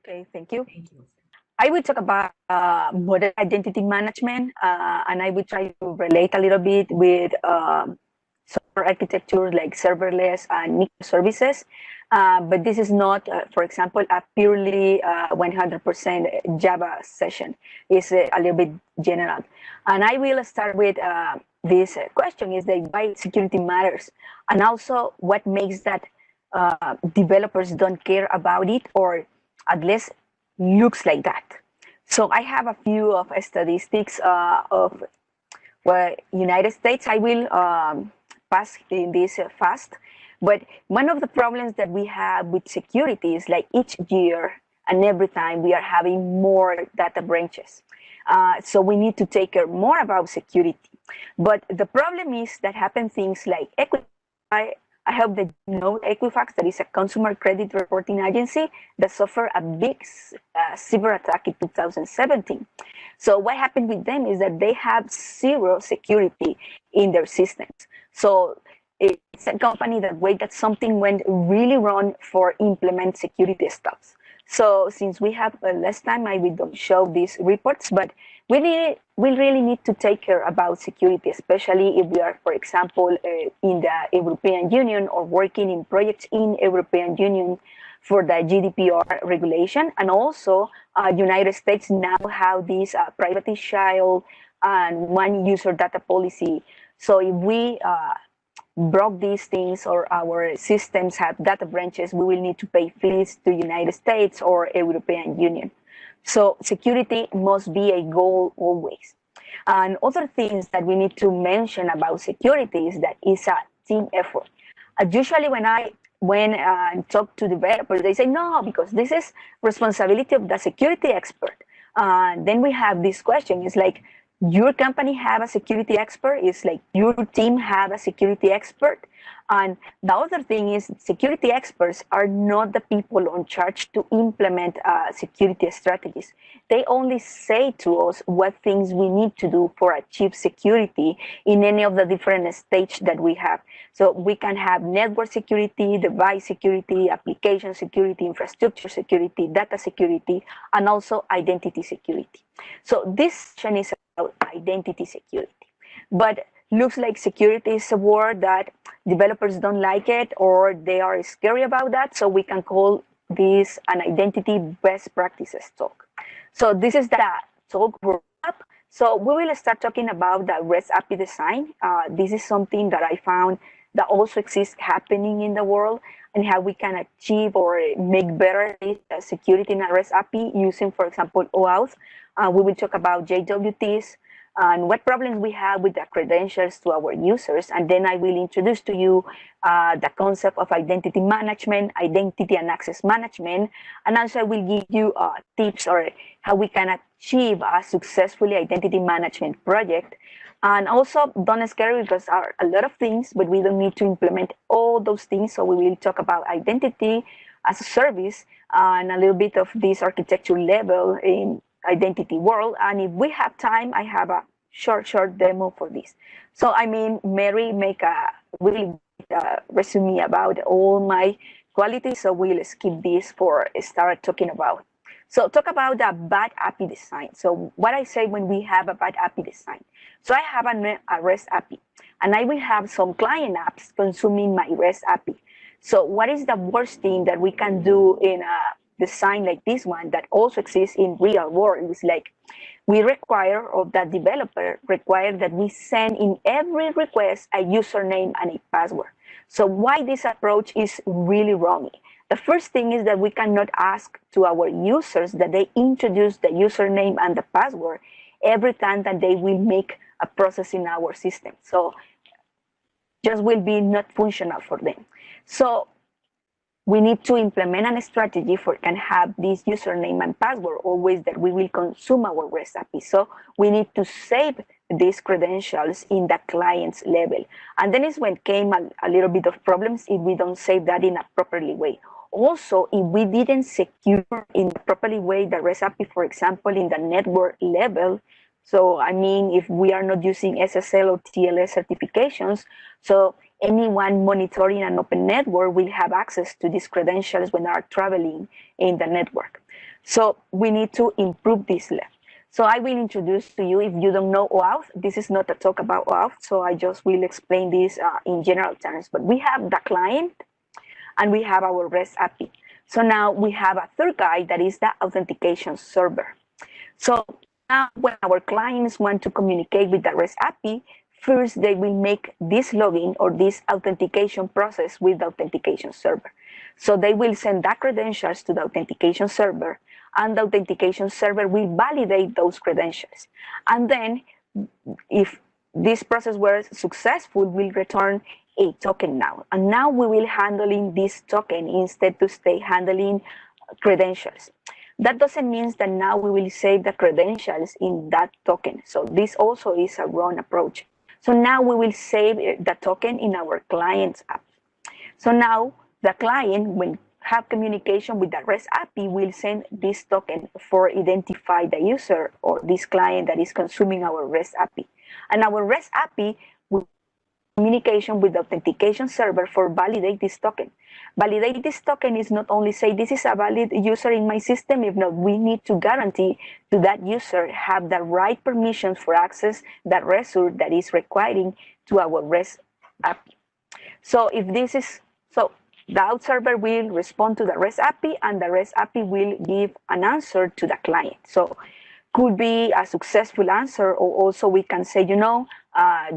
Okay, thank you. I will talk about modern identity management, and I will try to relate a little bit with software architecture like serverless and microservices. But this is not, for example, a purely 100% Java session. It's a little bit general. And I will start with this question is that why security matters, and also what makes that developers don't care about it, or at least looks like that. So I have a few of statistics of United States. I will pass in this fast. But one of the problems that we have with security is like each year and every time we are having more data breaches. So we need to take care more about security. But the problem is that happen things like Equifax. I hope that you know Equifax, that is a consumer credit reporting agency that suffered a big cyber attack in 2017. So what happened with them is that they have zero security in their systems. So it's a company that waited something went really wrong for implement security stuff. So since we have less time, I will don't show these reports, but we really need to take care about security, especially if we are, for example, in the European Union or working in projects in European Union for the GDPR regulation. And also United States now have this privacy shield and one user data policy. So if we broke these things or our systems have data branches, we will need to pay fees to United States or European Union. So security must be a goal always. And other things that we need to mention about security is that it's a team effort. Usually when I talk to developers, they say, no, because this is responsibility of the security expert. Then we have this question, it's like, your company have a security expert, it's like your team have a security expert. And the other thing is security experts are not the people on charge to implement security strategies. They only say to us what things we need to do for achieve security in any of the different stages that we have. So we can have network security, device security, application security, infrastructure security, data security, and also identity security. So this section is about identity security. But looks like security is a word that developers don't like it or they are scary about that. So we can call this an identity best practices talk. So this is the talk roadmap. So we will start talking about the REST API design. This is something that I found that also exists happening in the world and how we can achieve or make better security in a REST API using, for example, OAuth. We will talk about JWTs, and what problems we have with the credentials to our users. And then I will introduce to you the concept of identity management, identity and access management. And also I will give you tips or how we can achieve a successfully identity management project. And also don't scare because there are a lot of things, but we don't need to implement all those things. So we will talk about identity as a service and a little bit of this architecture level in identity world. And if we have time, I have a short demo for this. So I mean, Mary make a really resume about all my qualities, so we'll skip this for start talking about. So talk about the bad API design. So what I say when we have a bad API design. So I have a REST API and I will have some client apps consuming my REST API. So what is the worst thing that we can do in a design like this one that also exists in real world? Is like we require, or that developer require, that we send in every request a username and a password. So why this approach is really wrong? The first thing is that we cannot ask to our users that they introduce the username and the password every time that they will make a process in our system. So just will be not functional for them. So we need to implement a strategy for can have this username and password always that we will consume our REST API. So we need to save these credentials in the client's level. And then is when came a little bit of problems if we don't save that in a properly way. Also, if we didn't secure in a properly way the REST API, for example, in the network level, so I mean, if we are not using SSL or TLS certifications, so anyone monitoring an open network will have access to these credentials when they are traveling in the network. So we need to improve this level. So I will introduce to you, if you don't know OAuth, this is not a talk about OAuth, so I just will explain this in general terms. But we have the client and we have our REST API. So now we have a third guy that is the authentication server. So now when our clients want to communicate with the REST API, first they will make this login or this authentication process with the authentication server. So they will send the credentials to the authentication server, and the authentication server will validate those credentials. And then if this process was successful, we'll return a token now. And now we will handling this token instead to stay handling credentials. That doesn't mean that now we will save the credentials in that token. So this also is a wrong approach. So now we will save the token in our client's app. So now the client, when have communication with the REST API, will send this token for identify the user or this client that is consuming our REST API. And our REST API will communication with the authentication server for validate this token. Validate this token is not only say this is a valid user in my system. If not, we need to guarantee to that user have the right permissions for access that resource that is requiring to our REST API. So if this is so, the auth server will respond to the REST API, and the REST API will give an answer to the client. So could be a successful answer, or also we can say, you know,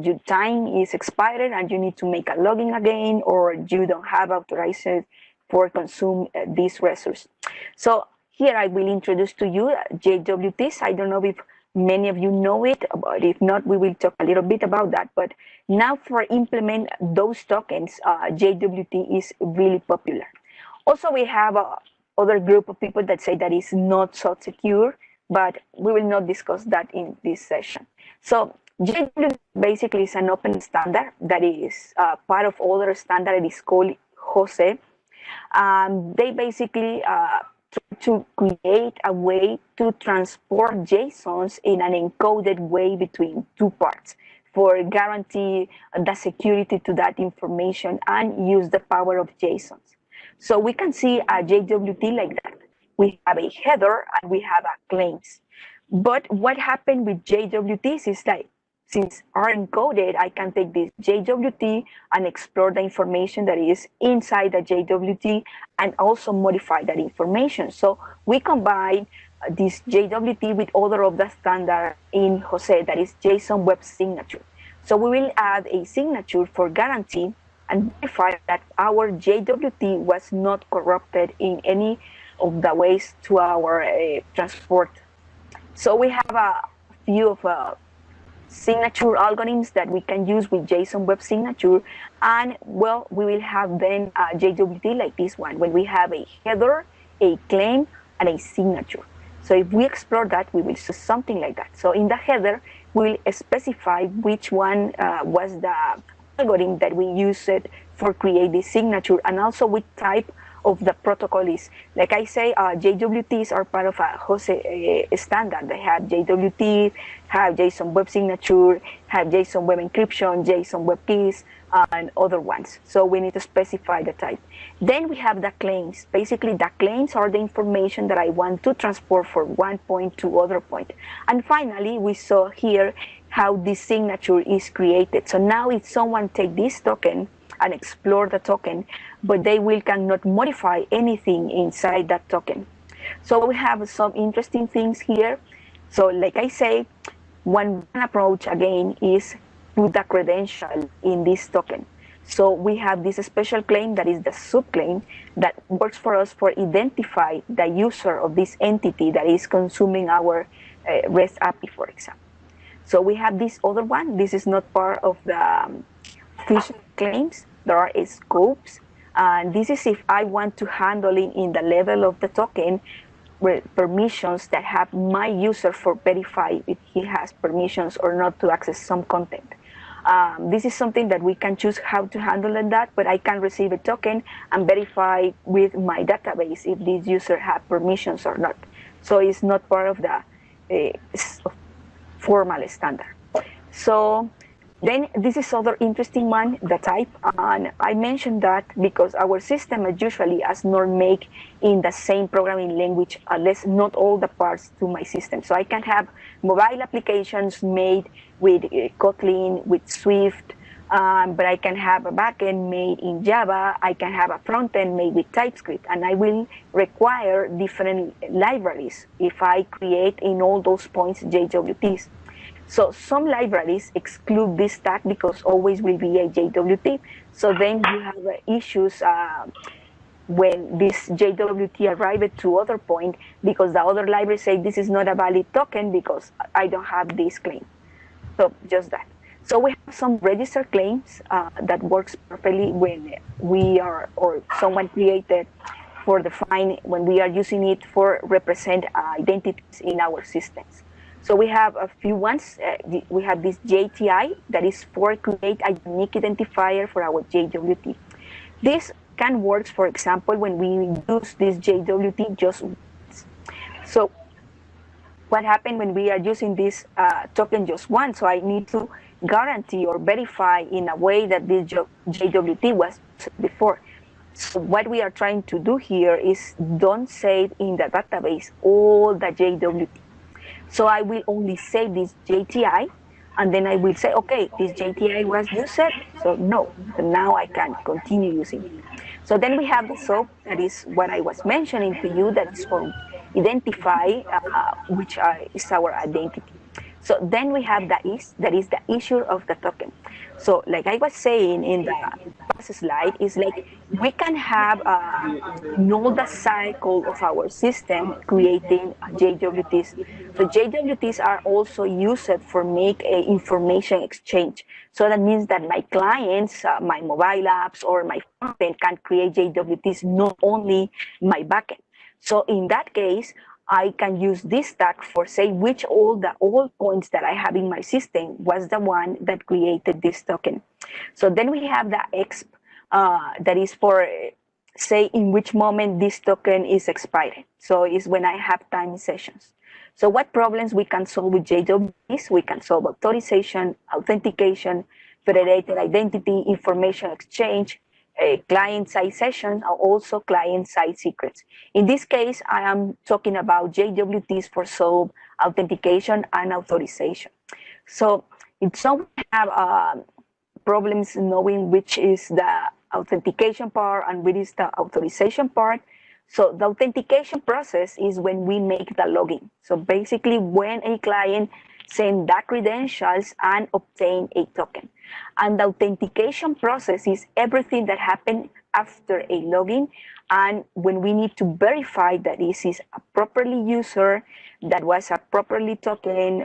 your time is expired and you need to make a login again, or you don't have authorization for consume this resource. So here I will introduce to you JWTs. I don't know if many of you know it, but if not, we will talk a little bit about that. But now for implement those tokens, JWT is really popular. Also, we have other group of people that say that is not so secure, but we will not discuss that in this session. So JWT basically is an open standard that is part of other standard. It is called HOSE. They basically try to create a way to transport JSONs in an encoded way between two parts for guarantee the security to that information and use the power of JSONs. So we can see a JWT like that. We have a header and we have a claims. But what happened with JWTs is that since are encoded, I can take this JWT and explore the information that is inside the JWT and also modify that information. So we combine this JWT with other of the standard in HOSE, that is JSON Web Signature. So we will add a signature for guarantee and verify that our JWT was not corrupted in any of the ways to our transport. So we have a few of signature algorithms that we can use with JSON Web Signature, and well, we will have then a JWT like this one, when we have a header, a claim, and a signature. So if we explore that, we will see something like that. So in the header, we will specify which one was the algorithm that we used for create the signature, and also which type of the protocol is. Like I say, JWTs are part of a HOSE standard. They have JWT, have JSON Web Signature, have JSON Web Encryption, JSON Web Keys, and other ones. So we need to specify the type. Then we have the claims. Basically, the claims are the information that I want to transport from one point to other point. And finally, we saw here how this signature is created. So now if someone take this token and explore the token, but they cannot modify anything inside that token. So we have some interesting things here. So like I say, one approach again is put the credential in this token. So we have this special claim that is the subclaim that works for us for identify the user of this entity that is consuming our REST API, for example. So we have this other one. This is not part of the official claims. There are scopes. And this is if I want to handle it in the level of the token with permissions that have my user for verify if he has permissions or not to access some content. This is something that we can choose how to handle that, but I can receive a token and verify with my database if this user has permissions or not. So it's not part of the formal standard. So Then this is other interesting one, the type, and I mentioned that because our system is usually as not make in the same programming language, unless not all the parts to my system. So I can have mobile applications made with Kotlin, with Swift, but I can have a backend made in Java, I can have a frontend made with TypeScript, and I will require different libraries if I create in all those points JWTs. So some libraries exclude this tag because always will be a JWT. So then you have issues when this JWT arrived to other point because the other library say this is not a valid token because I don't have this claim. So just that. So we have some registered claims that works perfectly when we are or someone created for the fine when we are using it for represent identities in our systems. So we have a few ones. We have this JTI that is for create a unique identifier for our JWT. This can work, for example, when we use this JWT just once. So what happened when we are using this token just once? So I need to guarantee or verify in a way that this JWT was before. So what we are trying to do here is don't save in the database all the JWT. So I will only save this JTI, and then I will say, okay, this JTI was used, so no, so now I can continue using it. So then we have the SOAP, that is what I was mentioning to you, that is for identify, which is our identity. So then we have the is, that is the issuer of the token. So like I was saying in the past slide, is like we can have know the cycle of our system creating JWTs. So JWTs are also used for make a information exchange. So that means that my clients, my mobile apps or my frontend can create JWTs, not only my backend. So in that case, I can use this tag for say which all points that I have in my system was the one that created this token. So then we have the exp that is for say in which moment this token is expired. So it's when I have time sessions. So what problems we can solve with JWTs? We can solve authorization, authentication, federated identity, information exchange, client-side sessions, are also client-side secrets. In this case, I am talking about JWTs for solve authentication and authorization. So if someone have problems knowing which is the authentication part and which is the authorization part, so the authentication process is when we make the login. So basically when a client send the credentials and obtain a token. And the authentication process is everything that happened after a login and when we need to verify that this is a properly user, that was a properly token,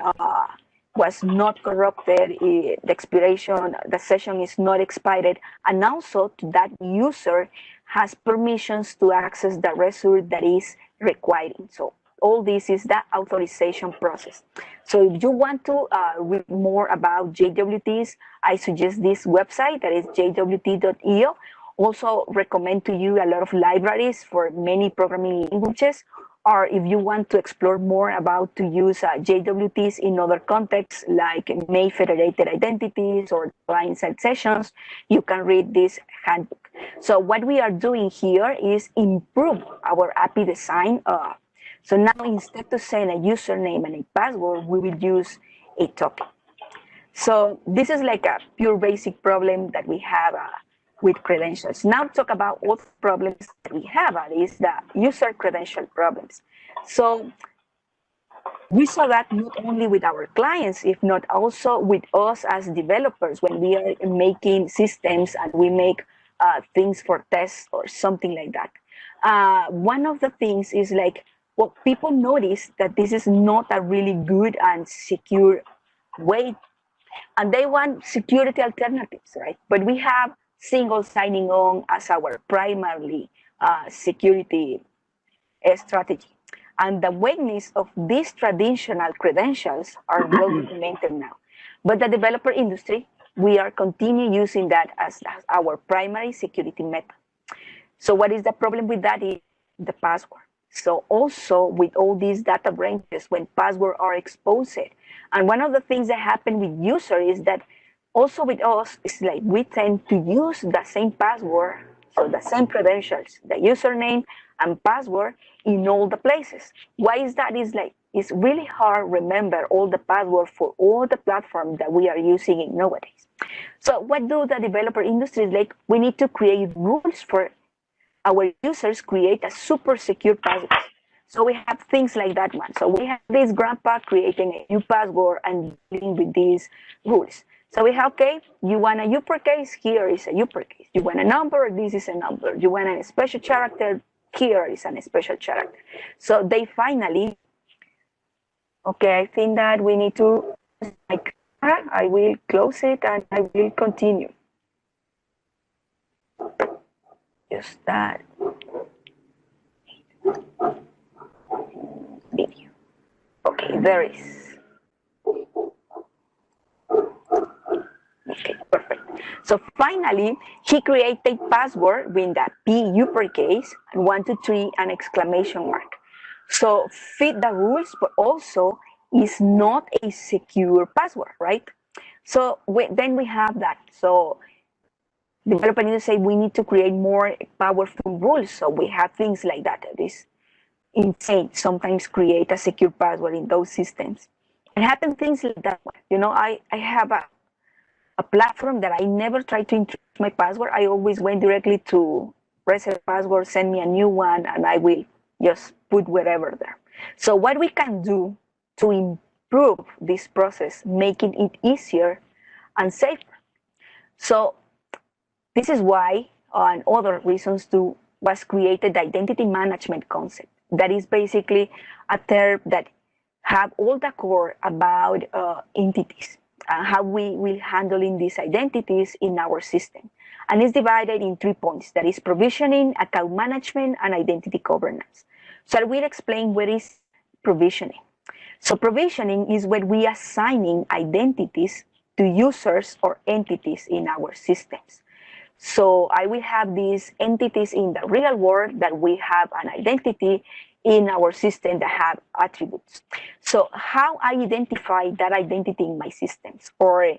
was not corrupted, the expiration, the session is not expired, and also that user has permissions to access the resource that is requiring. So all this is the authorization process. So if you want to read more about JWTs, I suggest this website that is jwt.io. Also recommend to you a lot of libraries for many programming languages, or if you want to explore more about to use JWTs in other contexts like make federated identities or client-side sessions, you can read this handbook. So what we are doing here is improve our API design. So now instead to send a username and a password, we will use a token. So this is like a pure basic problem that we have with credentials. Now talk about all the problems that we have, is the user credential problems. So we saw that not only with our clients, if not also with us as developers when we are making systems and we make things for tests or something like that. One of the things is like, well, people notice that this is not a really good and secure way, and they want security alternatives, right? But we have single signing on as our primary security strategy. And the weakness of these traditional credentials are well documented now. But the developer industry, we are continue using that as our primary security method. So what is the problem with that is the password. So also with all these data branches, when passwords are exposed, and one of the things that happen with user is that Also with us, it's like we tend to use the same password, so the same credentials, the username and password in all the places. Why is that? It's really hard to remember all the password for all the platforms that we are using in nowadays. So what do the developer industries like? We need to create rules for our users, create a super secure password. So we have things like that one. So we have this grandpa creating a new password and dealing with these rules. So we have, okay, you want a uppercase, here is a uppercase. You want a number, this is a number. You want a special character, here is a special character. So they finally, okay, I think that we need to, I will close it and I will continue. Just that. Video. Okay, there is. Okay, perfect. So finally, he created password with the P uppercase and 1, 2, 3 and exclamation mark. So fit the rules, but also is not a secure password, right? So then we have that. So developer needs to say we need to create more powerful rules. So we have things like that. It is insane. Sometimes create a secure password in those systems. And happen things like that. You know, I have a platform that I never tried to introduce my password. I always went directly to reset password, send me a new one, and I will just put whatever there. So what we can do to improve this process, making it easier and safer. So this is why, and other reasons too, was created the identity management concept. That is basically a term that have all the core about entities and how we will handling these identities in our system. And it's divided in 3 points. That is provisioning, account management, and identity governance. So I will explain what is provisioning. So provisioning is when we are assigning identities to users or entities in our systems. So I will have these entities in the real world that we have an identity in our system that have attributes. So how I identify that identity in my systems, or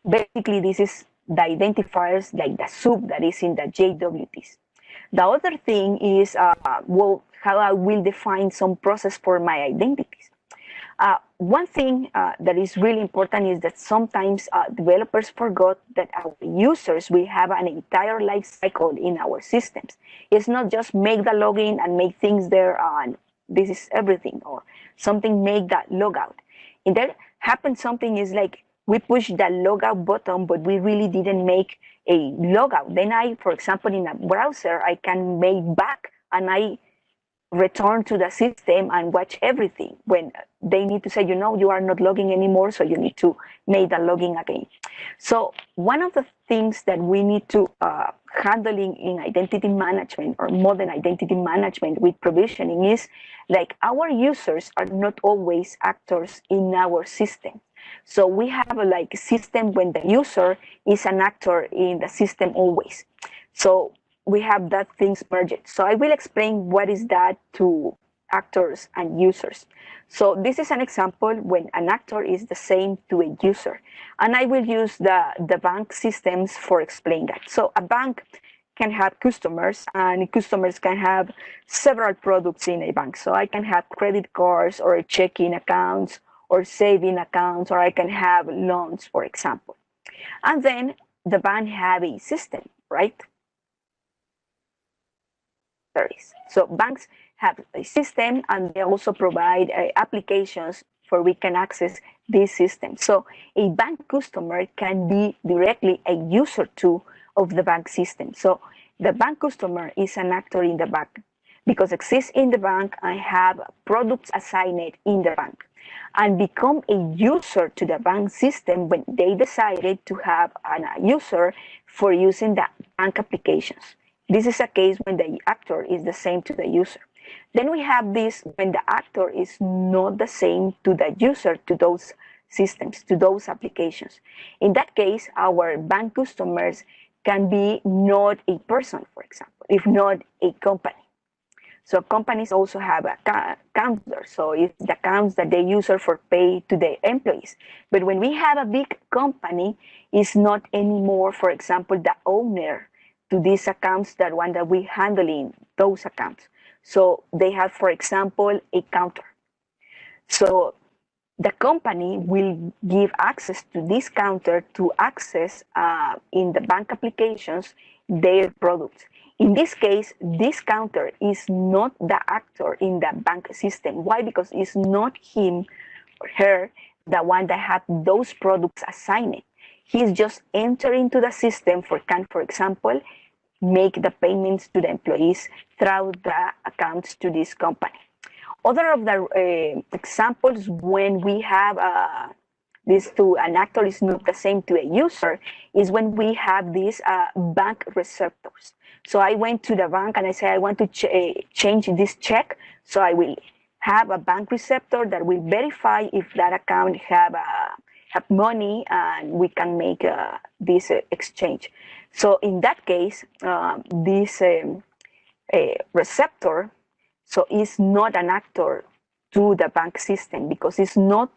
basically this is the identifiers like the sub that is in the JWTs. The other thing is, how I will define some process for my identities. One thing that is really important is that sometimes developers forgot that our users will have an entire life cycle in our systems. It's not just make the login and make things there and this is everything, or something make that logout. And that happens something is like we push the logout button, but we really didn't make a logout. Then I, for example, in a browser, I can make back and I return to the system and watch everything when they need to say, you know, you are not logging anymore, so you need to make the login again. So one of the things that we need to handling in identity management or modern identity management with provisioning is like our users are not always actors in our system. So we have a like system when the user is an actor in the system always. So we have that things merged. So I will explain what is that to actors and users. So this is an example when an actor is the same to a user. And I will use the bank systems for explain that. So a bank can have customers and customers can have several products in a bank. So I can have credit cards or checking accounts or saving accounts, or I can have loans, for example. And then the bank have a system, right? So banks have a system and they also provide applications for we can access this system. So a bank customer can be directly a user too of the bank system. So the bank customer is an actor in the bank because exists in the bank and have products assigned in the bank and become a user to the bank system when they decided to have a user for using the bank applications. This is a case when the actor is the same to the user. Then we have this when the actor is not the same to the user, to those systems, to those applications. In that case, our bank customers can be not a person, for example, if not a company. So companies also have accounts there. So it's the accounts that they use for pay to their employees. But when we have a big company, it's not anymore, for example, the owner to these accounts, that one that we handling those accounts. So they have, for example, a counter. So the company will give access to this counter to access in the bank applications their products. In this case, this counter is not the actor in the bank system. Why? Because it's not him or her, the one that had those products assigned. He's just entering into the system for example, make the payments to the employees through the accounts to this company. Other of the examples when we have this to an actor is not the same to a user is when we have these bank receptors. So I went to the bank and I say I want to change this check. So I will have a bank receptor that will verify if that account have money and we can make this exchange. So in that case, this receptor, so it's not an actor to the bank system because it's not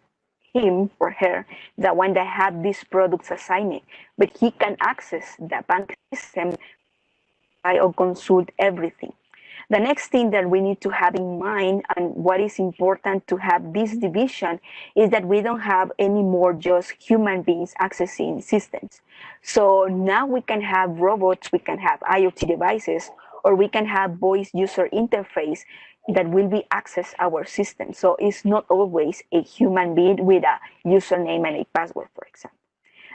him or her, the one that have these products assigned, but he can access the bank system or consult everything. The next thing that we need to have in mind, and what is important to have this division, is that we don't have any more just human beings accessing systems. So now we can have robots, we can have IoT devices, or we can have voice user interface that will be access our system. So it's not always a human being with a username and a password, for example.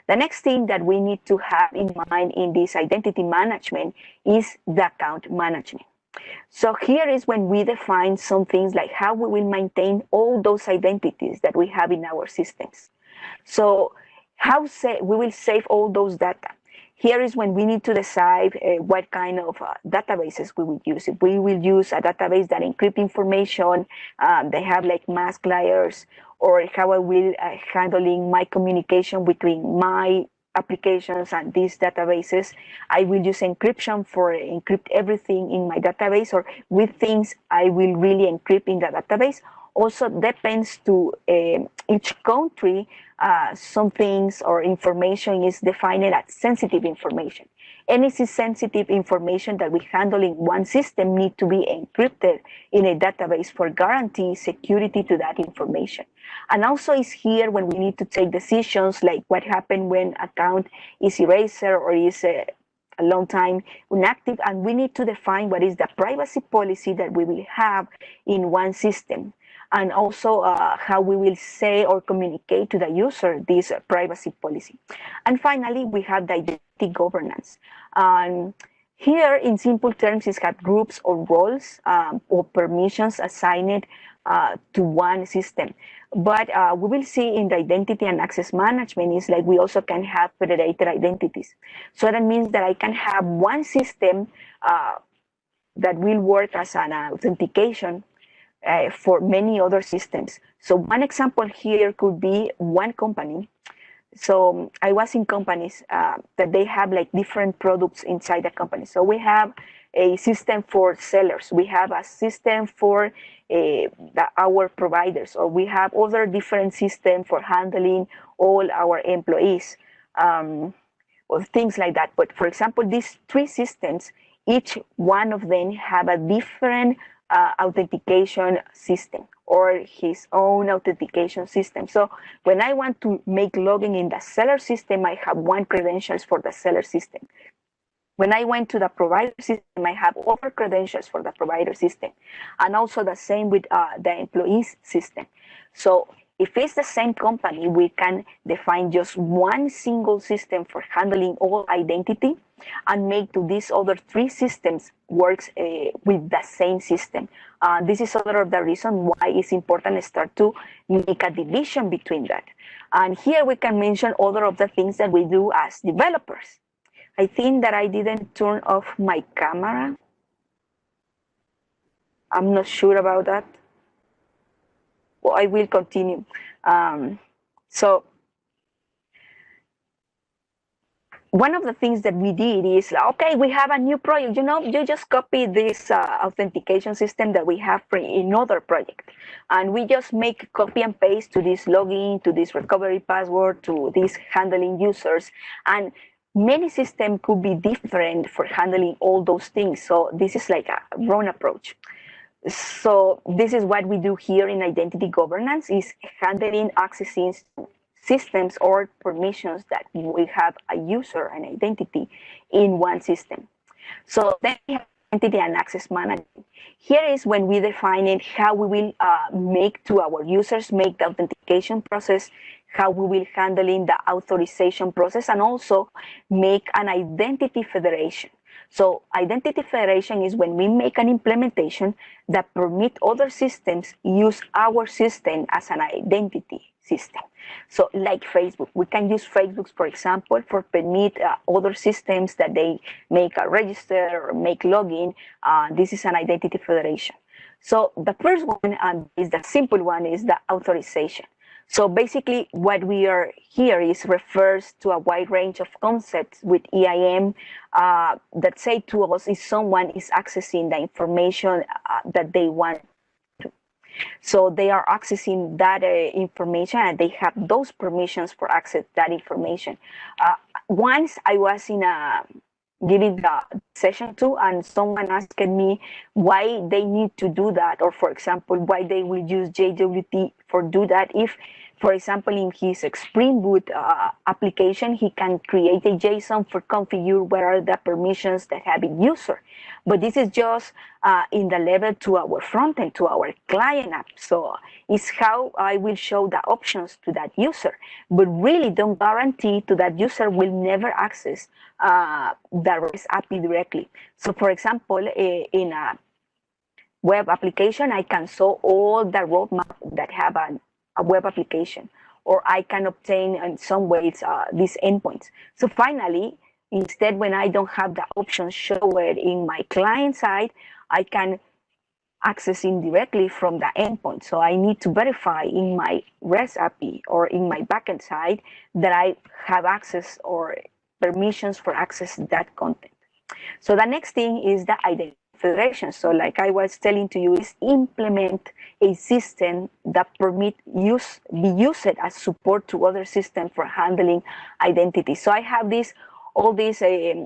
The next thing that we need to have in mind in this identity management is the account management. So here is when we define some things like how we will maintain all those identities that we have in our systems. So we will save all those data. Here is when we need to decide what kind of databases we will use. If we will use a database that encrypt information, they have like mask layers, or how I will handling my communication between my applications and these databases. I will use encryption for encrypt everything in my database, or with things I will really encrypt in the database. Also depends to each country, some things or information is defined as sensitive information. Any sensitive information that we handle in one system need to be encrypted in a database for guarantee security to that information. And also is here when we need to take decisions like what happened when account is erased or is a long time inactive, and we need to define what is the privacy policy that we will have in one system, and also how we will say or communicate to the user this privacy policy. And finally, we have the identity governance. Here, in simple terms, is have groups or roles or permissions assigned to one system. But we will see in the identity and access management is like we also can have federated identities. So that means that I can have one system that will work as an authentication for many other systems. So one example here could be one company. So I was in companies that they have like different products inside the company. So we have a system for sellers. We have a system for our providers, or we have other different systems for handling all our employees, or things like that. But for example, these three systems, each one of them have a different authentication system or his own authentication system. So when I want to make login in the seller system, I have one credentials for the seller system. When I went to the provider system, I have other credentials for the provider system. And also the same with the employees system. So if it's the same company, we can define just one single system for handling all identity and make to these other three systems works with the same system. This is other of the reason why it's important to start to make a division between that. And here we can mention other of the things that we do as developers. I think that I didn't turn off my camera. I'm not sure about that. Well, I will continue. So one of the things that we did is, okay, we have a new project, you just copy this authentication system that we have for another project. And we just make copy and paste to this login, to this recovery password, to this handling users. And many systems could be different for handling all those things. So this is like a wrong approach. So this is what we do here in identity governance, is handling accessing systems or permissions that we have a user and identity in one system. So then we have identity and access management. Here is when we define it, how we will make to our users, make the authentication process, how we will handle in the authorization process, and also make an identity federation. So identity federation is when we make an implementation that permit other systems use our system as an identity system. So like Facebook, we can use Facebook, for example, for permit other systems that they make a register or make login. This is an identity federation. So the first one, and is the simple one, is the authorization. So basically what we are here is refers to a wide range of concepts with EIM that say to us if someone is accessing the information that they want to. So they are accessing that information and they have those permissions for access that information. Once I was in a giving the session to, and someone asked me why they need to do that, or for example, why they will use JWT for do that. If, for example, in his Spring Boot application, he can create a JSON for configure what are the permissions that have been user. But this is just in the level to our front end, to our client app. So it's how I will show the options to that user, but really don't guarantee to that user will never access the REST API directly. So for example, in a web application, I can show all the roadmap that have a web application, or I can obtain in some ways these endpoints. So finally, instead, when I don't have the option show it in my client side, I can access indirectly from the endpoint. So I need to verify in my REST API or in my backend side that I have access or permissions for access that content. So the next thing is the identity federation. So like I was telling to you, is implement a system that permit be used as support to other systems for handling identity. So I have all these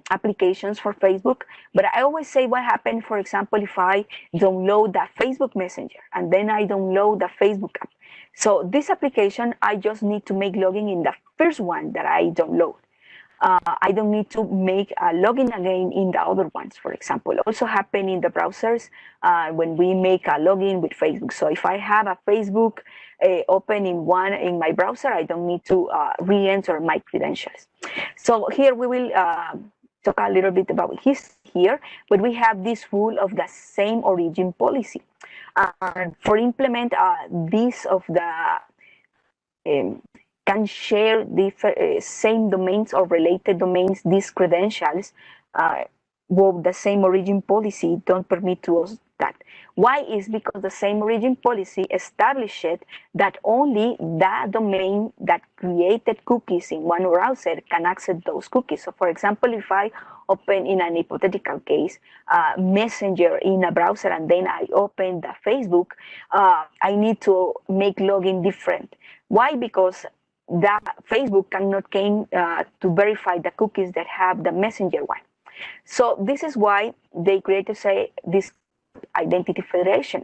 applications for Facebook, but I always say what happened, for example, if I download the Facebook Messenger and then I download the Facebook app. So this application, I just need to make login in the first one that I download. I don't need to make a login again in the other ones, for example. Also happen in the browsers when we make a login with Facebook. So if I have a Facebook open in my browser, I don't need to re-enter my credentials. So here we will talk a little bit about here, but we have this rule of the same origin policy. For implement this of the can share the same domains or related domains, these credentials, well, the same origin policy don't permit to us that. Why? Is because the same origin policy established that only the domain that created cookies in one browser can access those cookies. So for example, if I open in an hypothetical case, Messenger in a browser and then I open the Facebook, I need to make login different. Why? Because that Facebook cannot come to verify the cookies that have the Messenger one. So this is why they created, say, this identity federation.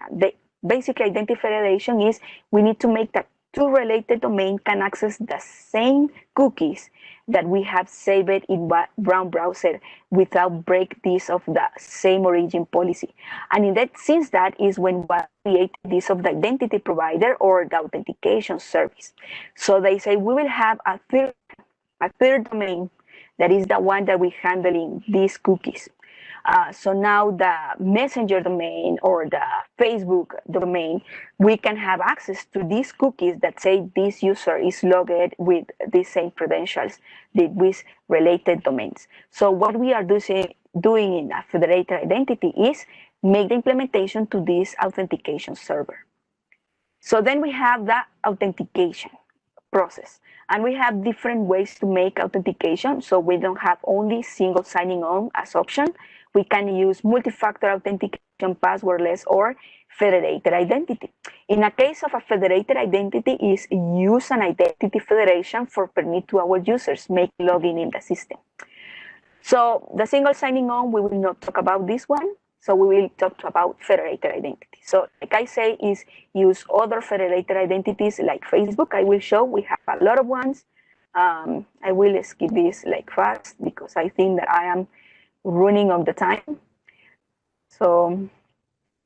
Basically, identity federation is we need to make that two related domains can access the same cookies that we have saved in Brown browser without break this of the same origin policy. And in that since that is when we create this of the identity provider or the authentication service. So they say we will have a third domain that is the one that we handling these cookies. So now the Messenger domain or the Facebook domain, we can have access to these cookies that say this user is logged with the same credentials with related domains. So what we are doing in a federated identity is make the implementation to this authentication server. So then we have the authentication. process. And we have different ways to make authentication. So we don't have only single signing on as option. We can use multi-factor authentication, passwordless, or federated identity. In a case of a federated identity is use an identity federation for permit to our users make login in the system. So the single signing on, we will not talk about this one. So we will talk about federated identity. So like I say, is use other federated identities like Facebook. I will show we have a lot of ones. I will skip this like fast because I think that I am running on the time. So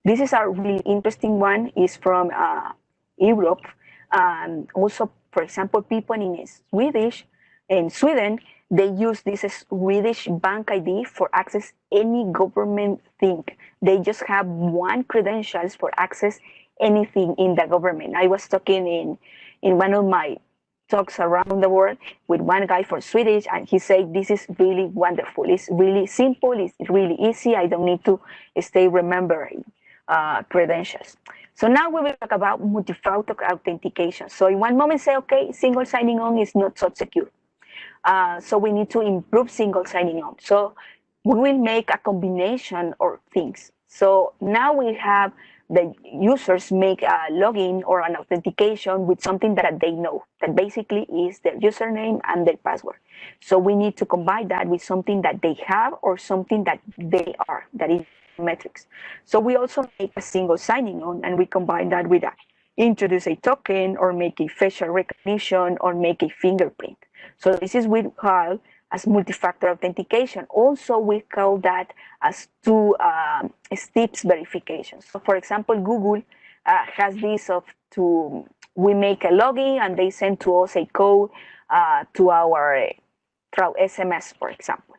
this is a really interesting one. Is from Europe. Also, for example, people in Sweden, they use this Swedish bank ID for access any government thing. They just have one credentials for access anything in the government. I was talking in one of my talks around the world with one guy for Swedish, and he said this is really wonderful. It's really simple. It's really easy. I don't need to stay remembering credentials. So now we will talk about multi-factor authentication. So in one moment say, okay, single signing on is not so secure. So we need to improve single signing on. So we will make a combination of things. So now we have the users make a login or an authentication with something that they know, that basically is their username and their password. So we need to combine that with something that they have or something that they are, that is metrics. So we also make a single signing on, and we combine that with introduce a token or make a facial recognition or make a fingerprint. So this is what we call as multi-factor authentication. Also, we call that as two steps verification. So for example, Google has this of we make a login and they send to us a code to our through SMS, for example.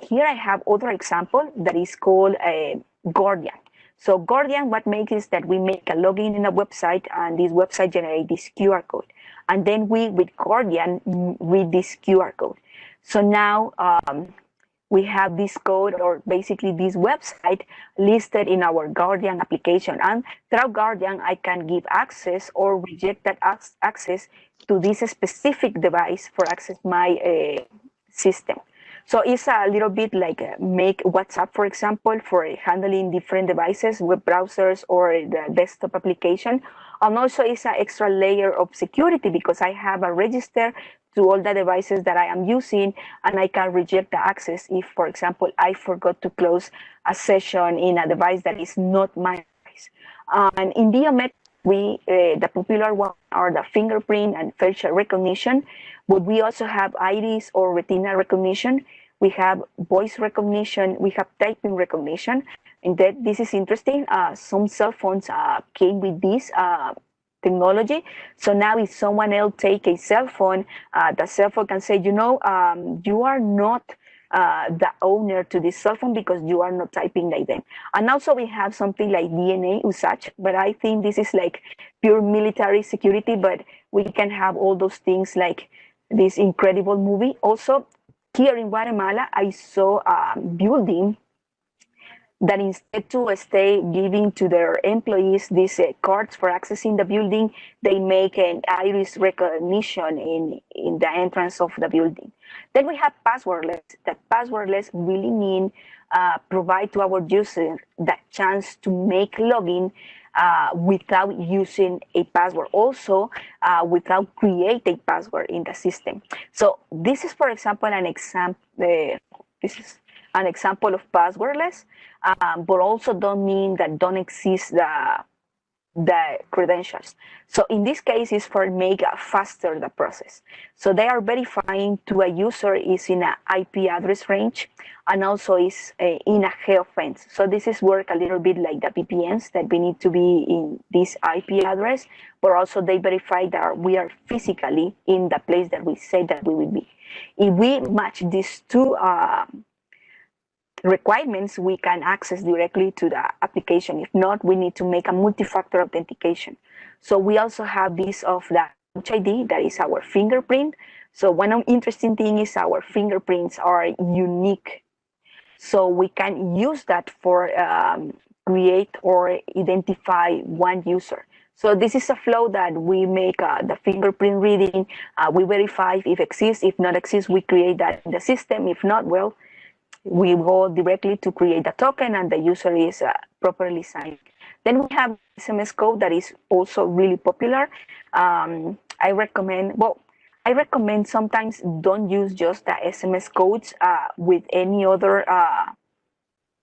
Here I have other example that is called a Guardian. So Guardian, what makes is that we make a login in a website, and this website generates this QR code. And then we, with Guardian, read this QR code. So now we have this code, or basically this website, listed in our Guardian application. And through Guardian, I can give access or reject that access to this specific device for access my system. So it's a little bit like make WhatsApp, for example, for handling different devices, web browsers, or the desktop application. And also it's an extra layer of security because I have a register to all the devices that I am using, and I can reject the access if, for example, I forgot to close a session in a device that is not my device. And in biometrics, the popular one are the fingerprint and facial recognition, but we also have iris or retina recognition. We have voice recognition. We have typing recognition. And that this is interesting. Some cell phones came with this technology. So now if someone else take a cell phone, the cell phone can say, you are not the owner to this cell phone because you are not typing like them. And also we have something like DNA usage, but I think this is like pure military security, but we can have all those things like this incredible movie. Also, here in Guatemala, I saw a building that instead to stay giving to their employees these cards for accessing the building, they make an iris recognition in the entrance of the building. Then we have passwordless. That passwordless really mean provide to our user that chance to make login without using a password, also without create a password in the system. So this is, for example, an example. This is an example of passwordless, but also don't mean that don't exist the credentials. So in this case, is for make faster the process. So they are verifying to a user is in an IP address range, and also is in a geofence. So this is work a little bit like the VPNs, that we need to be in this IP address, but also they verify that we are physically in the place that we say that we will be. If we match these two requirements, we can access directly to the application. If not, we need to make a multi-factor authentication. So we also have this of the Touch ID, that is our fingerprint. So one interesting thing is our fingerprints are unique. So we can use that for create or identify one user. So this is a flow that we make the fingerprint reading, we verify if exists, if not exists, we create that in the system. If not, well, we go directly to create the token and the user is properly signed. Then we have SMS code that is also really popular. I recommend sometimes don't use just the SMS codes with any other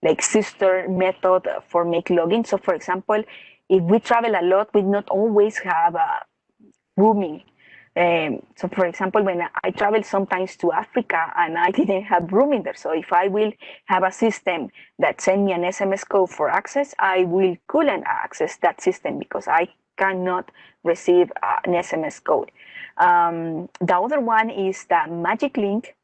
like sister method for make login. So for example, if we travel a lot, we not always have rooming. So for example, when I travel sometimes to Africa and I didn't have rooming there. So if I will have a system that send me an SMS code for access, I couldn't access that system because I cannot receive an SMS code. The other one is the magic link.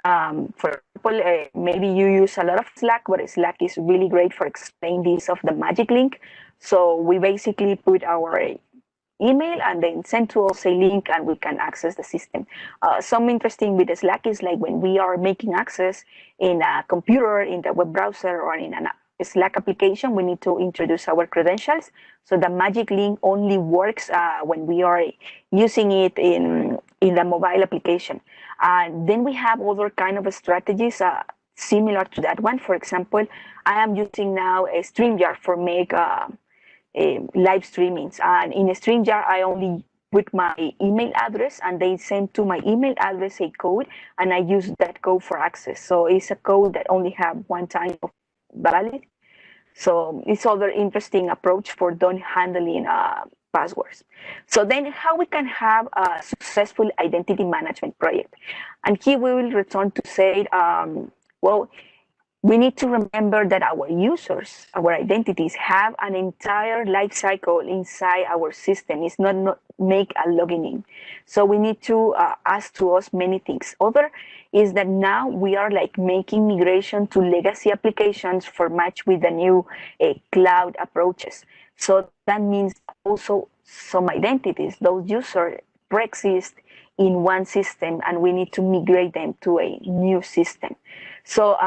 For example, maybe you use a lot of Slack, but Slack is really great for explaining this of the magic link. So we basically put our email and then send to us a link and we can access the system. Some interesting with the Slack is like when we are making access in a computer, in the web browser, or in a Slack application, we need to introduce our credentials. So the magic link only works when we are using it in the mobile application. Then we have other kind of strategies similar to that one. For example, I am using now a StreamYard for make live streamings. And in a StreamYard, I only put my email address and they send to my email address a code and I use that code for access. So it's a code that only have one time of valid. So it's other interesting approach for done handling passwords. So then how we can have a successful identity management project. And here we will return to say, well, we need to remember that our users, our identities have an entire life cycle inside our system. It's not make a login in. So we need to ask to us many things. Other is that now we are like making migration to legacy applications for match with the new cloud approaches. So that means also some identities, those users pre-exist in one system and we need to migrate them to a new system. So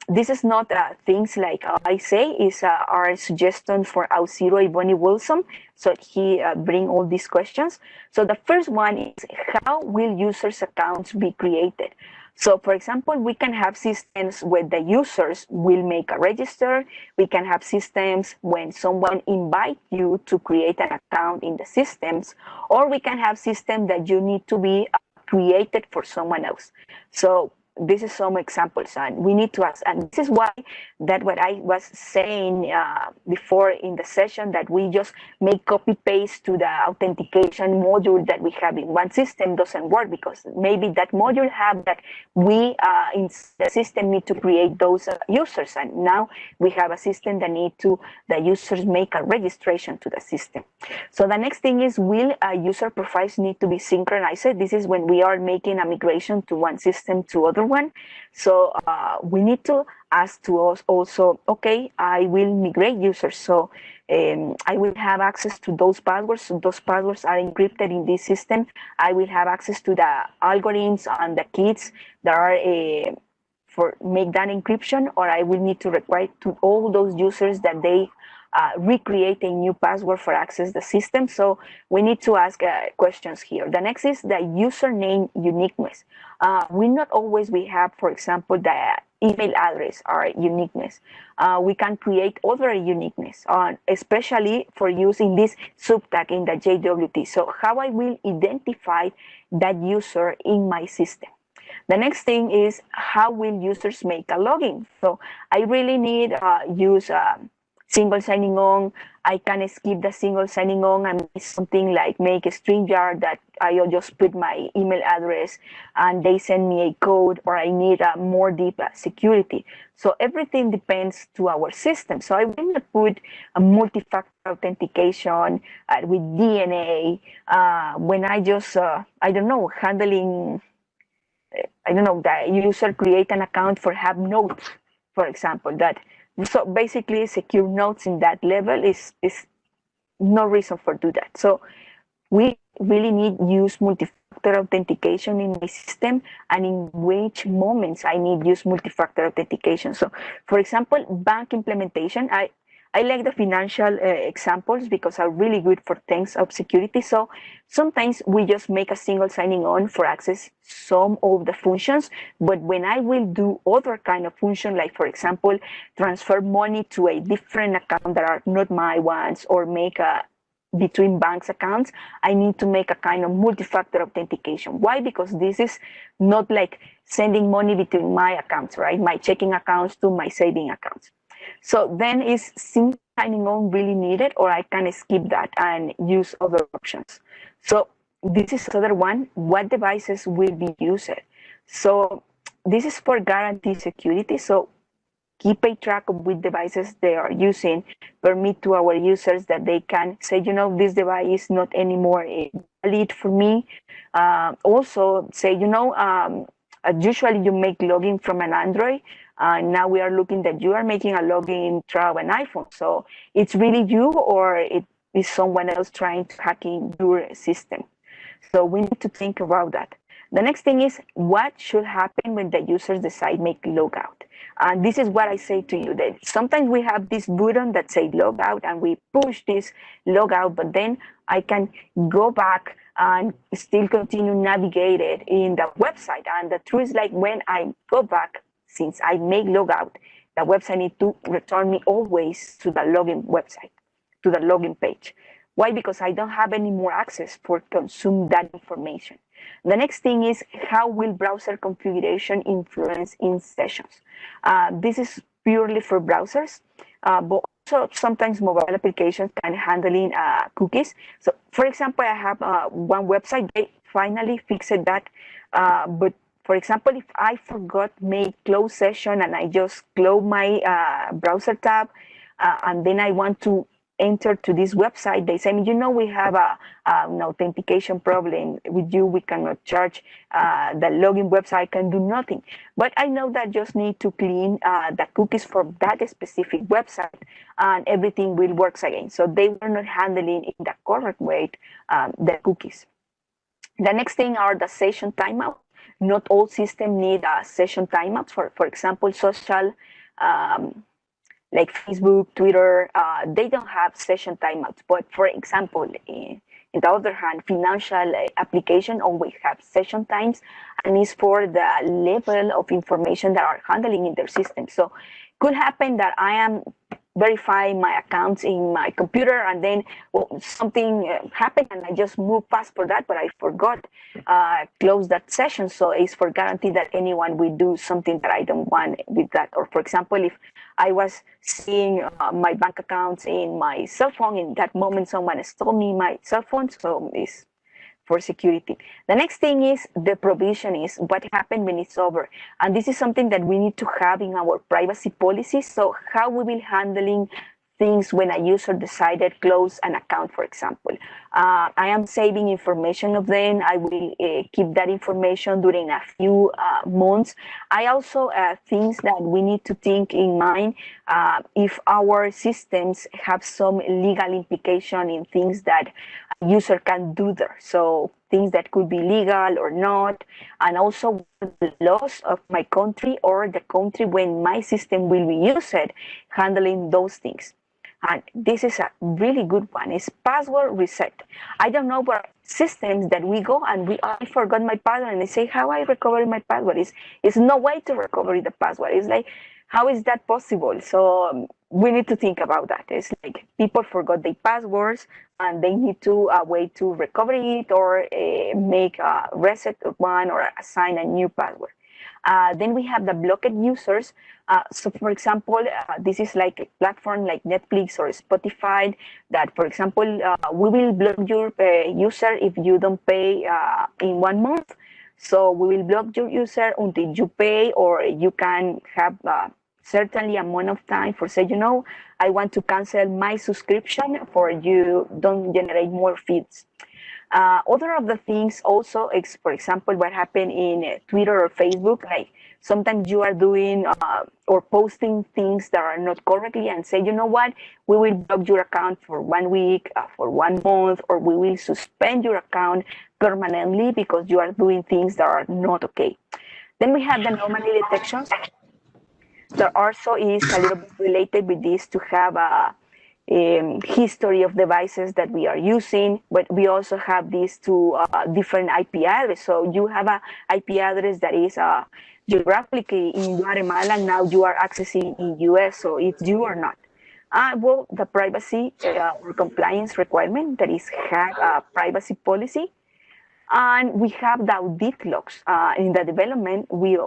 this is not things like I say is our suggestion for Auxiro Bonnie Wilson. So he bring all these questions. So the first one is how will users accounts be created? So for example, we can have systems where the users will make a register. We can have systems when someone invites you to create an account in the systems, or we can have systems that you need to be created for someone else. So this is some examples and we need to ask, and this is why that what I was saying before in the session, that we just make copy paste to the authentication module that we have in one system doesn't work, because maybe that module have that we in the system need to create those users, and now we have a system that need to the users make a registration to the system. So the next thing is, will user profiles need to be synchronized? This is when we are making a migration to one system to other one. So we need to ask to us also, okay, I will migrate users, so I will have access to those passwords. So those passwords are encrypted in this system. I will have access to the algorithms and the keys that are for make that encryption, or I will need to require to all those users that they recreate a new password for access the system. So we need to ask questions here. The next is the username uniqueness. We not always we have, for example, the email address or uniqueness. We can create other uniqueness, especially for using this subtag in the JWT. So how I will identify that user in my system. The next thing is, how will users make a login? So I really need use single signing on. I can skip the single signing on and something like make a StreamYard that I'll just put my email address and they send me a code, or I need a more deep security. So everything depends to our system. So I will not put a multi-factor authentication with DNA when I just, I don't know, handling, I don't know, the user create an account for have notes, for example, that. So basically, secure notes in that level is no reason for do that. So we really need use multi-factor authentication in my system, and in which moments I need use multi-factor authentication. So for example, bank implementation, I I like the financial examples because are really good for things of security. So sometimes we just make a single signing on for access some of the functions, but when I will do other kind of function, like for example, transfer money to a different account that are not my ones, or make a between banks accounts, I need to make a kind of multi-factor authentication. Why? Because this is not like sending money between my accounts, right? My checking accounts to my saving accounts. So then is single signing on really needed, or I can skip that and use other options? So this is other one, what devices will be used? So this is for guarantee security. So keep a track of which devices they are using, permit to our users that they can say, this device is not anymore valid for me. Also say, usually you make login from an Android. Now we are looking that you are making a login through an iPhone. So it's really you, or it is someone else trying to hack in your system. So we need to think about that. The next thing is what should happen when the users decide make logout. And this is what I say to you, that sometimes we have this button that say logout and we push this logout, but then I can go back and still continue navigated in the website. And the truth is, like, when I go back, since I make logout, the website needs to return me always to the login website, to the login page. Why? Because I don't have any more access for consume that information. The next thing is, how will browser configuration influence in sessions? This is purely for browsers, but also sometimes mobile applications can handling cookies. So for example, I have one website, they finally fixed that, but for example, if I forgot make close session and I just close my browser tab, and then I want to enter to this website, they say, we have an authentication problem with you. We cannot charge. The login website can do nothing. But I know that just need to clean the cookies for that specific website, and everything will work again. So they were not handling in the correct way the cookies. The next thing are the session timeout. Not all systems need session timeouts. For example, social, like Facebook, Twitter, they don't have session timeouts. But for example, in the other hand, financial application always have session times, and it's for the level of information that are handling in their system. So could happen that I am verifying my accounts in my computer, and then something happened and I just moved past for that, but I forgot close that session. So it's for guarantee that anyone will do something that I don't want with that. Or for example, if I was seeing my bank accounts in my cell phone, in that moment someone stole me my cell phone, so it's for security. The next thing is the provision is what happened when it's over. And this is something that we need to have in our privacy policy. So how we will handling things when a user decided close an account, for example. I am saving information of them. I will keep that information during a few months. I also things that we need to think in mind if our systems have some legal implication in things that a user can do there. So things that could be legal or not, and also the laws of my country or the country when my system will be used, handling those things. And this is a really good one. It's password reset. I don't know, but systems that we go and I forgot my password, and they say, how I recover my password? It's no way to recover the password. It's like, how is that possible? So we need to think about that. It's like people forgot their passwords and they need to a way to recover it, or make a reset of one, or assign a new password. Then we have the blocked users. So for example, this is like a platform like Netflix or Spotify that, for example, we will block your user if you don't pay in 1 month. So we will block your user until you pay, or you can have certainly amount of time for say, I want to cancel my subscription for you don't generate more feeds. Other of the things also is, for example, what happened in Twitter or Facebook, like sometimes you are doing or posting things that are not correctly and say, what, we will block your account for 1 week, for 1 month, or we will suspend your account permanently because you are doing things that are not okay. Then we have the anomaly detections. There also is a little bit related with this to have history of devices that we are using, but we also have these two different IP address. So you have a IP address that is geographically in Guatemala, now you are accessing in US, so it's you or not. Well, the privacy or compliance requirement, that is have a privacy policy. And we have the audit logs. In the development, we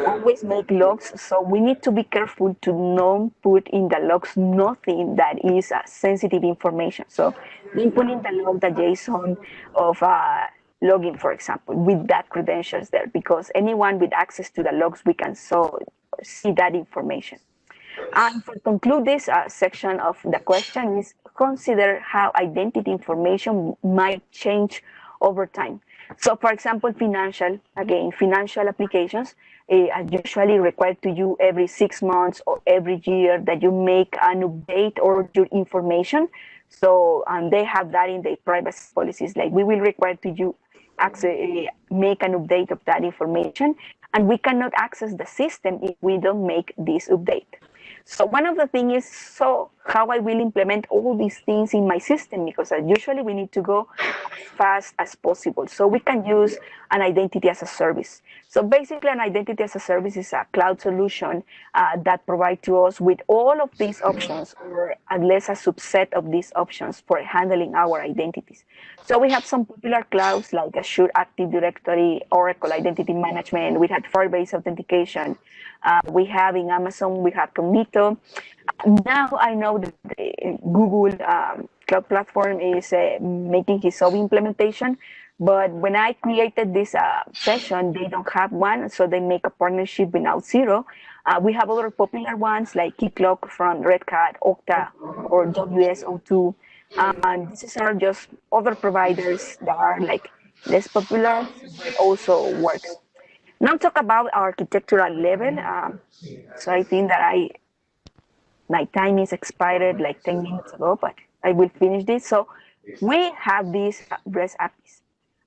always make logs, so we need to be careful to not put in the logs nothing that is sensitive information. So we put in the log the JSON of login, for example, with that credentials there, because anyone with access to the logs, we can see that information. And for conclude this section of the question is consider how identity information might change over time. So for example, financial applications are usually required to you every 6 months or every year that you make an update or your information. So they have that in their privacy policies, like we will require to you make an update of that information, and we cannot access the system if we don't make this update. So one of the things is how I will implement all these things in my system, because usually we need to go as fast as possible. So we can use an identity as a service. So basically an identity as a service is a cloud solution that provides to us with all of these options, or at least a subset of these options for handling our identities. So we have some popular clouds like Azure Active Directory, Oracle Identity Management, we had Firebase Authentication, we have in Amazon, we have Cognito. Now I know that Google Cloud Platform is making his own implementation, but when I created this session, they don't have one, so they make a partnership with Auth0. We have other popular ones like Keycloak from Red Hat, Okta, or WSO2. And these are just other providers that are like less popular, but also works. Now talk about architectural level. So I think that my time is expired like 10 minutes ago, but I will finish this. So we have these REST APIs.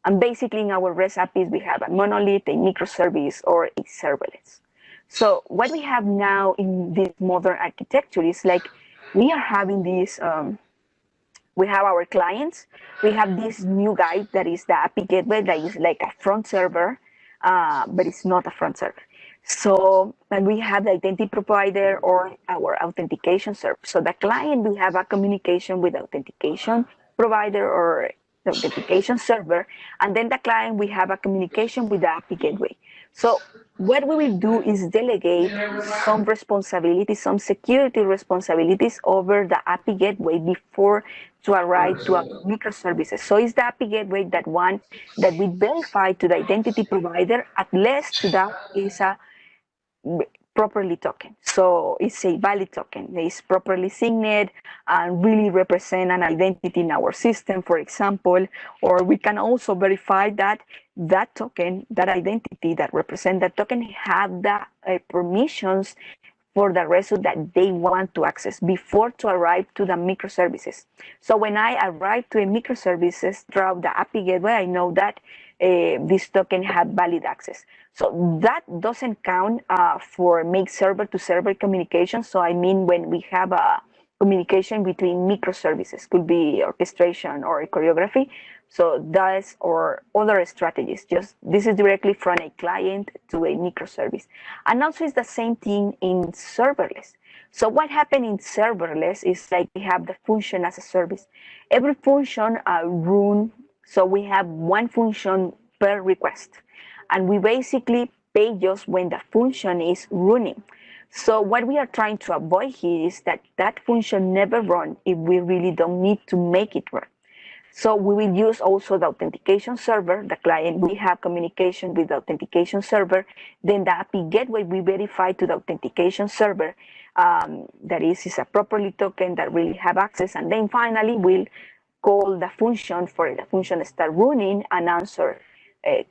And basically in our REST APIs, we have a monolith, a microservice, or a serverless. So what we have now in this modern architecture is like we are having this, we have our clients, we have this new guy that is the API gateway that is like a front server, but it's not a front server. So, and we have the identity provider or our authentication server. So the client will have a communication with the authentication provider or the authentication server, and then the client will have a communication with the API gateway. So what we will do is delegate some responsibilities, some security responsibilities over the API gateway before to arrive to our microservices. So it's the API gateway that one that we verify to the identity provider, at least to that is a properly token. So it's a valid token. It's properly signed and really represent an identity in our system, for example. Or we can also verify that that token, that identity that represent that token have the permissions for the result that they want to access before to arrive to the microservices. So when I arrive to a microservices through the API gateway, I know that this token had valid access. So that doesn't count for make server to server communication. So I mean, when we have a communication between microservices, could be orchestration or choreography. So that's or other strategies. Just this is directly from a client to a microservice. And also it's the same thing in serverless. So what happened in serverless is like we have the function as a service. Every function run, so we have one function per request. And we basically pay just when the function is running. So what we are trying to avoid here is that that function never run if we really don't need to make it run. So we will use also the authentication server, the client, we have communication with the authentication server, then the API gateway we verify to the authentication server, that is a properly token that really have access, and then finally we'll call the function for the function to start running and answer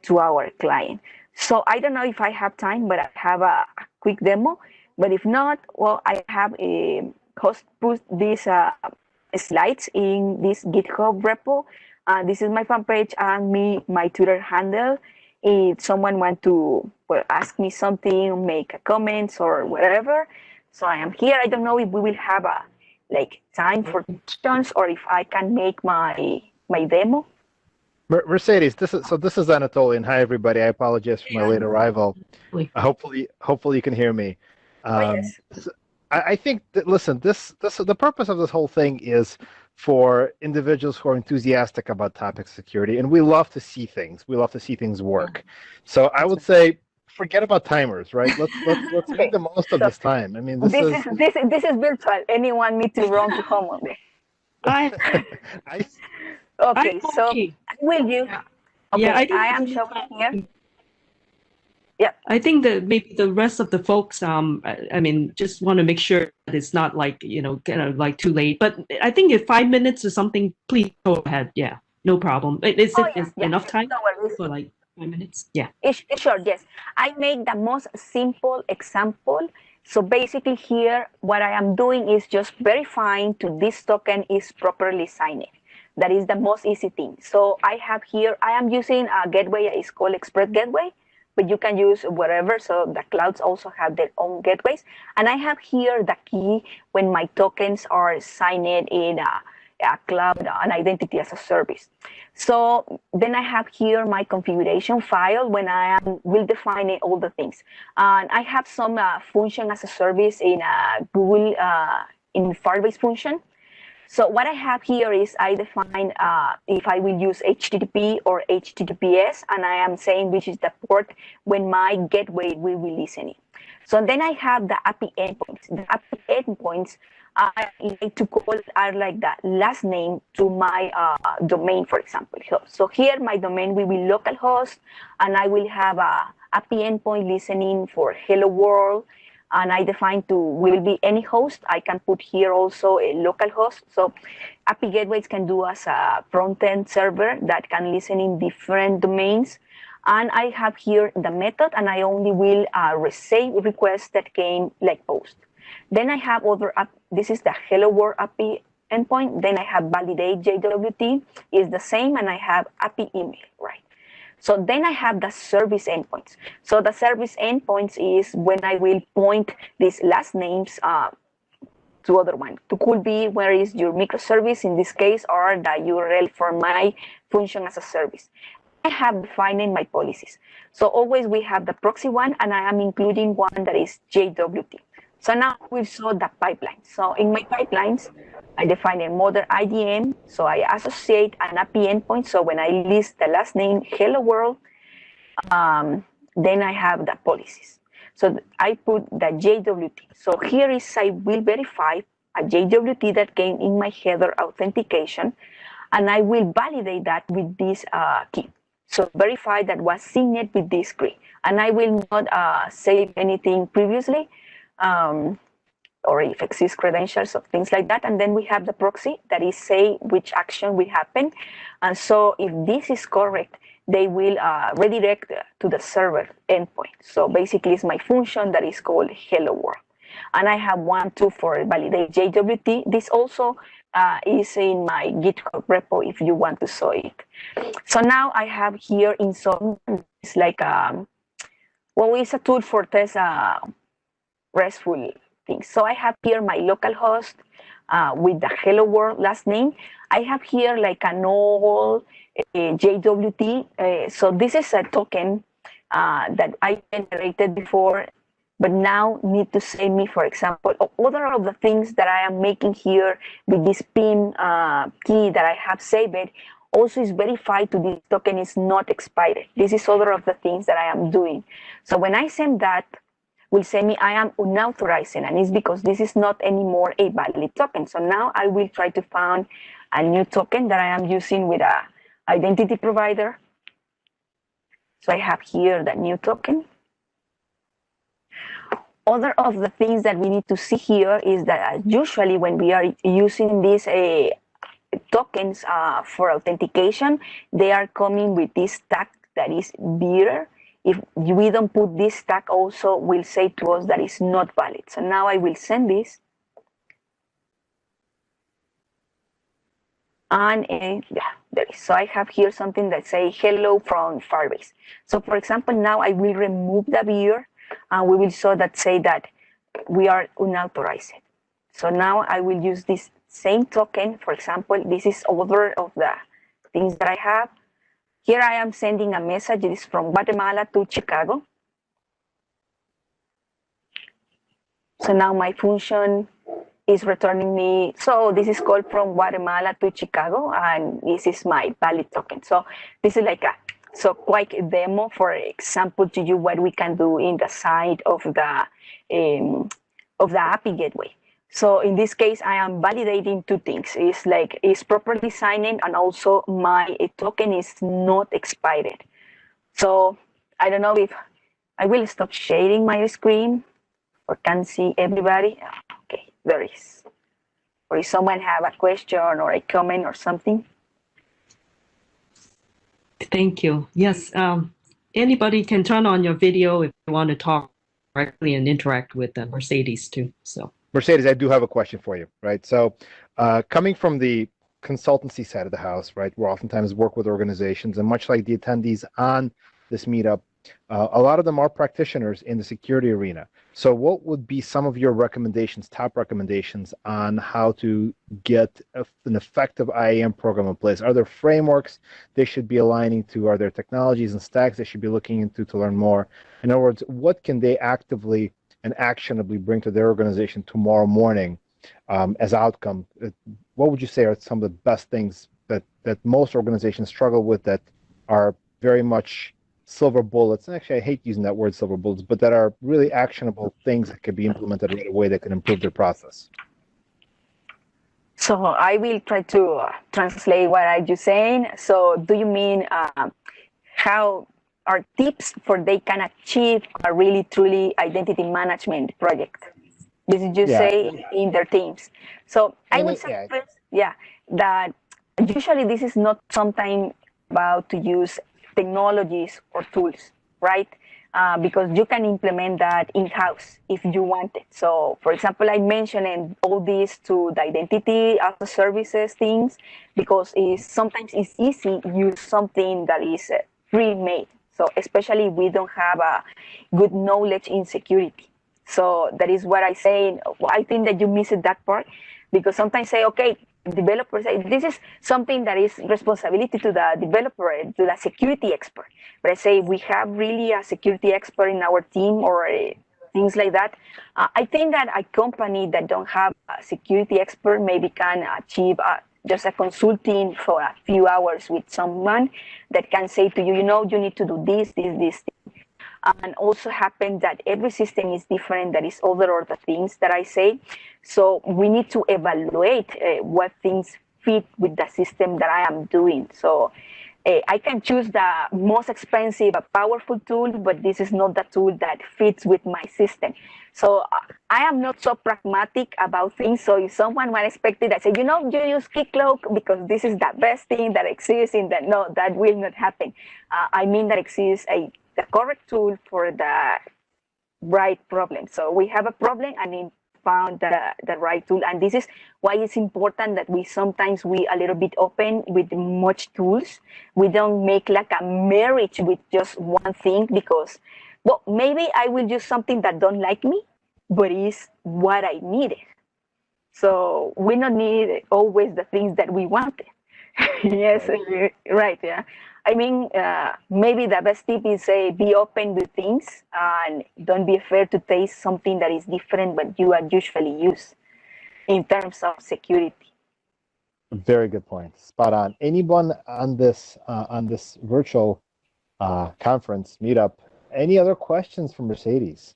to our client. So I don't know if I have time, but I have a quick demo, but if not, well, I have a host put these slides in this GitHub repo. This is my fan page and my Twitter handle. If someone want to ask me something, make a comments or whatever, so I am here. I don't know if we will have like time for questions, or if I can make my demo. Mercedes, this is Anatolian. Hi, everybody. I apologize for my late arrival. Hopefully you can hear me. Yes. I think that, listen, the purpose of this whole thing is for individuals who are enthusiastic about topic security, and we love to see things. We love to see things work. So I would say, forget about timers, right? Let's Okay. make the most of this time. I mean, this is virtual. Anyone need to run to home on this? Okay, so will you? Okay, yeah, I am showing here. Yeah, I think that maybe the rest of the folks, I mean, just want to make sure that it's not like, kind of like too late. But I think if 5 minutes or something, please go ahead. Yeah, no problem. Is enough time for like 5 minutes? Yeah. Sure, yes. I make the most simple example. So basically here, what I am doing is just verifying to this token is properly signed. That is the most easy thing. So I have here, I am using a gateway that is called Express Gateway, but you can use whatever. So the clouds also have their own gateways. And I have here the key when my tokens are signed in a cloud, an identity as a service. So then I have here my configuration file when I will define all the things. And I have some function as a service in Google in Firebase function. So what I have here is I define if I will use HTTP or HTTPS, and I am saying which is the port when my gateway will be listening. So then I have the API endpoints. The API endpoints I like to call are like the last name to my domain, for example. So here my domain will be localhost, and I will have a API endpoint listening for hello world. And I define will be any host. I can put here also a local host. So API gateways can do as a front-end server that can listen in different domains. And I have here the method, and I only will receive requests that came like post. Then I have this is the hello world API endpoint. Then I have validate JWT is the same, and I have API email, right? So then I have the service endpoints. So the service endpoints is when I will point these last names to other one. To could be where is your microservice in this case, or the URL for my function as a service. I have defined my policies. So always we have the proxy one, and I am including one that is JWT. So now we saw the pipeline. So in my pipelines, I define a modern IDM, so I associate an API endpoint. So when I list the last name, hello world, then I have the policies. So I put the JWT. So here is I will verify a JWT that came in my header authentication, and I will validate that with this key. So verify that was signed with this key, and I will not save anything previously. Or if exists credentials or things like that. And then we have the proxy that is say which action will happen. And so if this is correct, they will redirect to the server endpoint. So basically it's my function that is called hello world. And I have one too for validate JWT. This also is in my GitHub repo if you want to saw it. So now I have here in some, it's like, it's a tool for test RESTful things. So I have here my local host with the hello world last name. I have here like an old JWT. So this is a token that I generated before, but now need to save me, for example, other of the things that I am making here with this PIN key that I have saved also is verified to this token is not expired. This is other of the things that I am doing. So when I send that, will say me I am unauthorized, and it's because this is not anymore a valid token. So now I will try to find a new token that I am using with a identity provider. So I have here the new token. Other of the things that we need to see here is that usually when we are using these tokens for authentication, they are coming with this tag that is bearer. If we don't put this tag also will say to us that is not valid. So now I will send this. And yeah, there is. So I have here something that say hello from Firebase. So for example, now I will remove the beer and we will show that say that we are unauthorized. So now I will use this same token. For example, this is order of the things that I have. Here I am sending a message. It is from Guatemala to Chicago. So now my function is returning me. So this is called from Guatemala to Chicago, and this is my valid token. So this is like a quick demo, for example, to you what we can do in the side of the API gateway. So in this case, I am validating two things. It's properly signed, and also my token is not expired. So I don't know if I will stop sharing my screen or can see everybody. Okay, there is. Or if someone have a question or a comment or something. Thank you. Yes, anybody can turn on your video if you want to talk directly and interact with Mercedes too. So Mercedes, I do have a question for you, right? So coming from the consultancy side of the house, right, we oftentimes work with organizations, and much like the attendees on this meetup, a lot of them are practitioners in the security arena. So what would be some of your recommendations, top recommendations on how to get an effective IAM program in place? Are there frameworks they should be aligning to? Are there technologies and stacks they should be looking into to learn more? In other words, what can they actively and actionably bring to their organization tomorrow morning as outcome? What would you say are some of the best things that most organizations struggle with that are very much silver bullets? And actually, I hate using that word, silver bullets, but that are really actionable things that could be implemented right away that can improve their process. So I will try to translate what I just saying. So do you mean how are tips for they can achieve a really truly identity management project? This is just say in their teams. So I would say first, that usually this is not something about to use technologies or tools, right? Because you can implement that in-house if you want it. So, for example, I mentioned all this to the identity as a services things because sometimes it's easy to use something that is pre-made. So, especially we don't have a good knowledge in security. So that is what I say. I think that you missed that part because sometimes say, okay, developers say this is something that is responsibility to the developer, to the security expert. But I say we have really a security expert in our team or things like that. I think that a company that don't have a security expert maybe can achieve just a consulting for a few hours with someone that can say to you, you know, you need to do this thing. And also happen that every system is different. That is other things that I say. So we need to evaluate what things fit with the system that I am doing. So I can choose the most expensive, powerful tool, but this is not the tool that fits with my system. So I am not so pragmatic about things. So if someone was expected, I say, you know, you use Keycloak because this is the best thing that exists in that. No, that will not happen. I mean that exists the correct tool for the right problem. So we have a problem and we found the right tool. And this is why it's important that we sometimes a little bit open with much tools. We don't make like a marriage with just one thing because, well, maybe I will use something that don't like me, but it's what I needed. So we don't need always the things that we wanted. Yes, right, yeah. I mean, maybe the best tip is be open with things and don't be afraid to taste something that is different but you are usually use in terms of security. Very good point. Spot on. Anyone on this virtual conference meetup? Any other questions from Mercedes?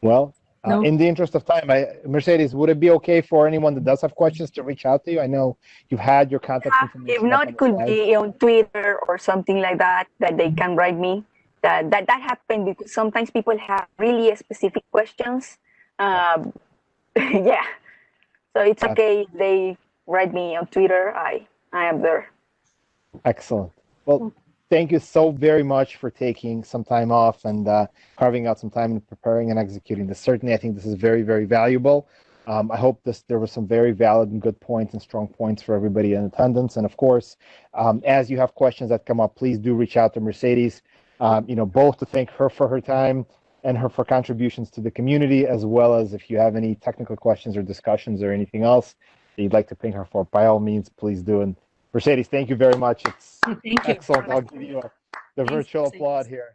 Well. No. In the interest of time, Mercedes, would it be okay for anyone that does have questions to reach out to you? I know you've had your contact information. If not, it could be on Twitter or something like that they can write me. That happened because sometimes people have really specific questions. Yeah, so it's okay if they write me on Twitter. I am there. Excellent. Well, thank you so very much for taking some time off and carving out some time and preparing and executing this. Certainly, I think this is very, very valuable. I hope there were some very valid and good points and strong points for everybody in attendance. And of course, as you have questions that come up, please do reach out to Mercedes. both to thank her for her time and her for contributions to the community, as well as if you have any technical questions or discussions or anything else that you'd like to ping her for, by all means, please do. And Mercedes, thank you very much. It's Thank you. excellent. I'll give you the virtual applaud here.